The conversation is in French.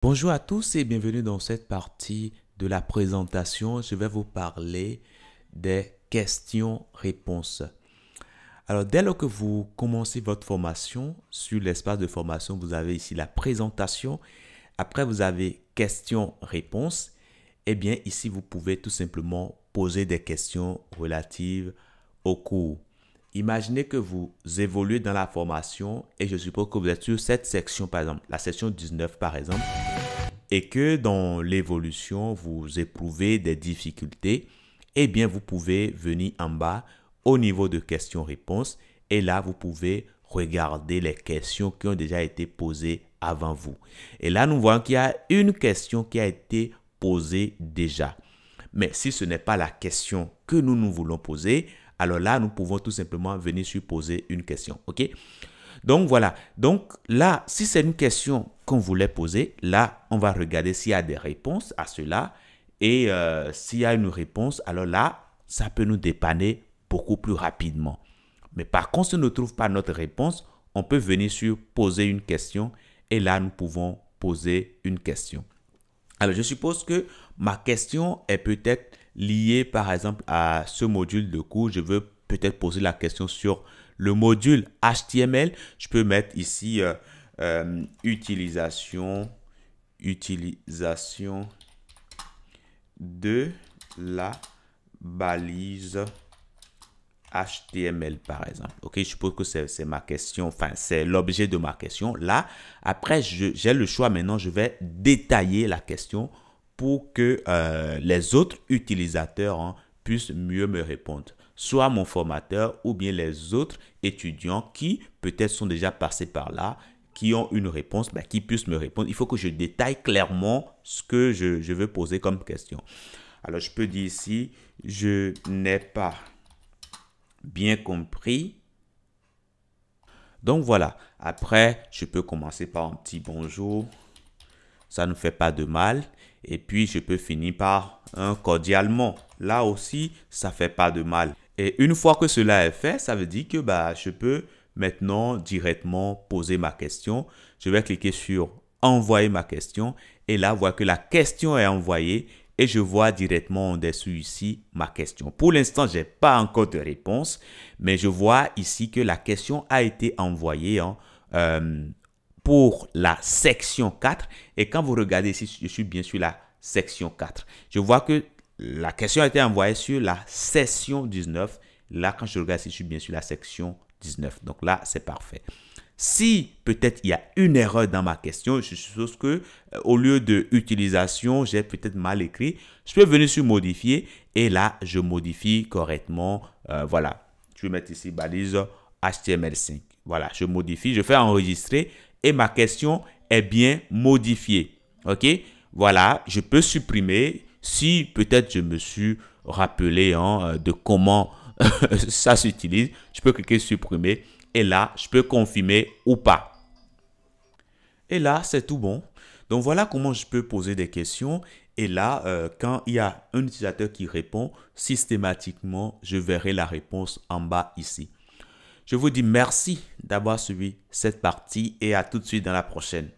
Bonjour à tous et bienvenue dans cette partie de la présentation. Je vais vous parler des questions-réponses. Alors, dès lors que vous commencez votre formation, sur l'espace de formation, vous avez ici la présentation. Après, vous avez questions-réponses. Eh bien, ici, vous pouvez tout simplement poser des questions relatives au cours. Imaginez que vous évoluez dans la formation et je suppose que vous êtes sur cette section, par exemple, la section 19, par exemple, et que dans l'évolution, vous éprouvez des difficultés, eh bien, vous pouvez venir en bas au niveau de questions-réponses et là, vous pouvez regarder les questions qui ont déjà été posées avant vous. Et là, nous voyons qu'il y a une question qui a été posée déjà. Mais si ce n'est pas la question que nous voulons poser, alors là, nous pouvons tout simplement venir sur poser une question. OK? Donc voilà. Donc là, si c'est une question qu'on voulait poser, là, on va regarder s'il y a des réponses à cela. Et s'il y a une réponse, alors là, ça peut nous dépanner beaucoup plus rapidement. Mais par contre, si on ne trouve pas notre réponse, on peut venir sur poser une question. Et là, nous pouvons poser une question. Alors, je suppose que ma question est peut-être liée, par exemple, à ce module de cours. Je veux peut-être poser la question sur le module HTML. Je peux mettre ici utilisation de la balise HTML, par exemple. OK, je suppose que c'est ma question, enfin, c'est l'objet de ma question. Là, après, j'ai le choix maintenant, je vais détailler la question pour que les autres utilisateurs puissent mieux me répondre. Soit mon formateur ou bien les autres étudiants qui peut-être sont déjà passés par là, qui ont une réponse, qui puissent me répondre. Il faut que je détaille clairement ce que je veux poser comme question. Alors, je peux dire ici, je n'ai pas bien compris. Donc voilà, après, je peux commencer par un petit bonjour. Ça ne fait pas de mal. Et puis, je peux finir par un cordialement. Là aussi, ça ne fait pas de mal. Et une fois que cela est fait, ça veut dire que je peux maintenant directement poser ma question. Je vais cliquer sur envoyer ma question. Et là, voir que la question est envoyée. Et je vois directement en dessous ici ma question. Pour l'instant, je n'ai pas encore de réponse, mais je vois ici que la question a été envoyée pour la section 4. Et quand vous regardez ici, je suis bien sur la section 4. Je vois que la question a été envoyée sur la session 19. Là, quand je regarde ici, je suis bien sur la section 19. Donc là, c'est parfait. Si peut-être il y a une erreur dans ma question, je suppose que au lieu de utilisation, j'ai peut-être mal écrit. Je peux venir sur modifier et là, je modifie correctement. Voilà, je vais mettre ici balise HTML5. Voilà, je modifie, je fais enregistrer et ma question est bien modifiée. OK? Voilà, je peux supprimer si peut-être je me suis rappelé de comment ça s'utilise. Je peux cliquer supprimer. Et là, je peux confirmer ou pas. Et là, c'est tout bon. Donc, voilà comment je peux poser des questions. Et là, quand il y a un utilisateur qui répond, systématiquement, je verrai la réponse en bas ici. Je vous dis merci d'avoir suivi cette partie et à tout de suite dans la prochaine.